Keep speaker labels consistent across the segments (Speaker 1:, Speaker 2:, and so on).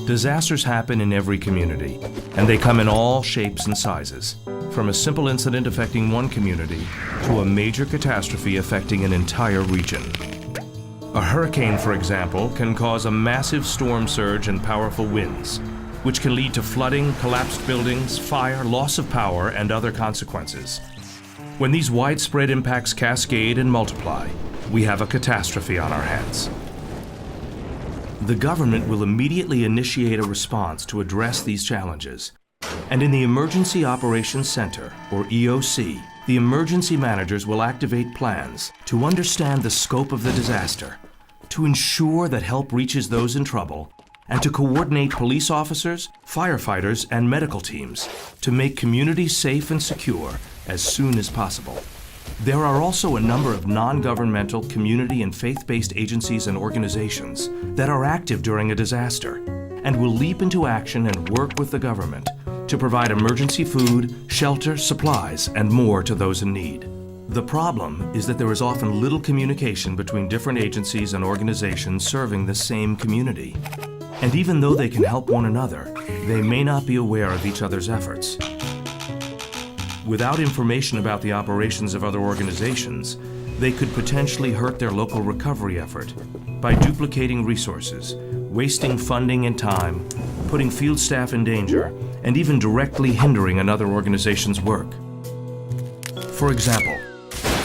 Speaker 1: Disasters happen in every community, and they come in all shapes and sizes, from a simple incident affecting one community to a major catastrophe affecting an entire region. A hurricane, for example, can cause a massive storm surge and powerful winds, which can lead to flooding, collapsed buildings, fire, loss of power, and other consequences. When these widespread impacts cascade and multiply, we have a catastrophe on our hands. The government will immediately initiate a response to address these challenges. And in the Emergency Operations Center, or EOC, the emergency managers will activate plans to understand the scope of the disaster, to ensure that help reaches those in trouble, and to coordinate police officers, firefighters, and medical teams to make communities safe and secure as soon as possible. There are also a number of non-governmental, community and faith-based agencies and organizations that are active during a disaster and will leap into action and work with the government to provide emergency food, shelter, supplies, and more to those in need. The problem is that there is often little communication between different agencies and organizations serving the same community. And even though they can help one another, they may not be aware of each other's efforts. Without information about the operations of other organizations, they could potentially hurt their local recovery effort by duplicating resources, wasting funding and time, putting field staff in danger, and even directly hindering another organization's work. For example,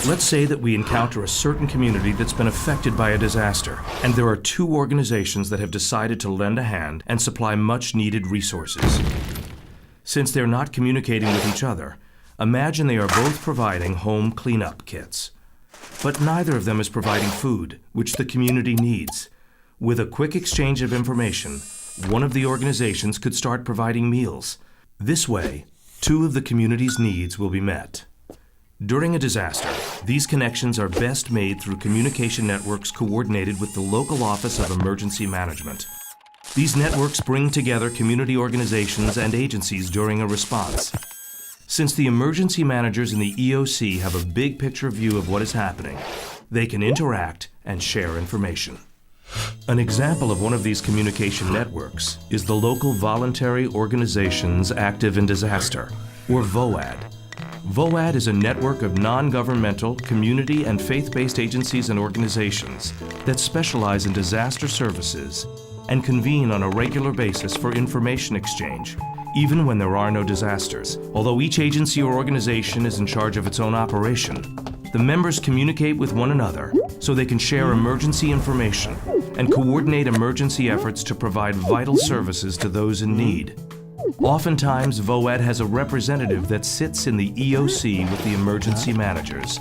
Speaker 1: let's say that we encounter a certain community that's been affected by a disaster, and there are two organizations that have decided to lend a hand and supply much-needed resources. Since they're not communicating with each other, imagine they are both providing home cleanup kits. But neither of them is providing food, which the community needs. With a quick exchange of information, one of the organizations could start providing meals. This way, two of the community's needs will be met. During a disaster, these connections are best made through communication networks coordinated with the local Office of Emergency Management. These networks bring together community organizations and agencies during a response. Since the emergency managers in the EOC have a big picture view of what is happening, they can interact and share information. An example of one of these communication networks is the Local Voluntary Organizations Active in Disaster, or VOAD. VOAD is a network of non-governmental, community and faith-based agencies and organizations that specialize in disaster services and convene on a regular basis for information exchange, even when there are no disasters. Although each agency or organization is in charge of its own operation, the members communicate with one another so they can share emergency information and coordinate emergency efforts to provide vital services to those in need. Oftentimes, VOAD has a representative that sits in the EOC with the emergency managers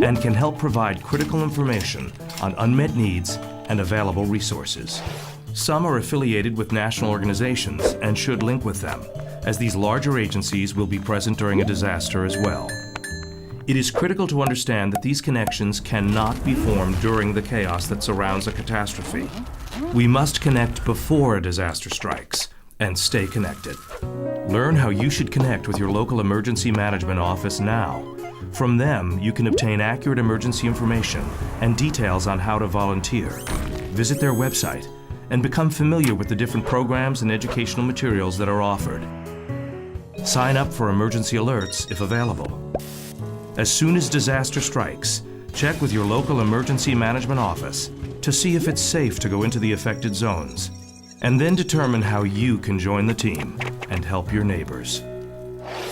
Speaker 1: and can help provide critical information on unmet needs and available resources. Some are affiliated with national organizations and should link with them, as these larger agencies will be present during a disaster as well. It is critical to understand that these connections cannot be formed during the chaos that surrounds a catastrophe. We must connect before a disaster strikes and stay connected. Learn how you should connect with your local emergency management office now. From them, you can obtain accurate emergency information and details on how to volunteer. Visit their website and become familiar with the different programs and educational materials that are offered. Sign up for emergency alerts if available. As soon as disaster strikes, check with your local emergency management office to see if it's safe to go into the affected zones, and then determine how you can join the team and help your neighbors.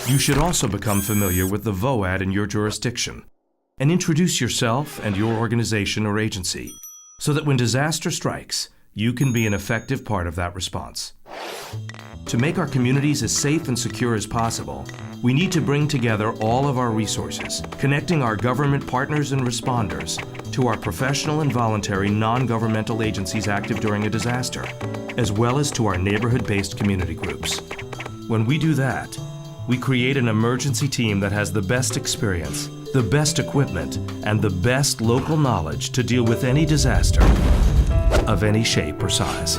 Speaker 1: You should also become familiar with the VOAD in your jurisdiction and introduce yourself and your organization or agency so that when disaster strikes, you can be an effective part of that response. To make our communities as safe and secure as possible, we need to bring together all of our resources, connecting our government partners and responders to our professional and voluntary non-governmental agencies active during a disaster, as well as to our neighborhood-based community groups. When we do that, we create an emergency team that has the best experience, the best equipment, and the best local knowledge to deal with any disaster of any shape or size.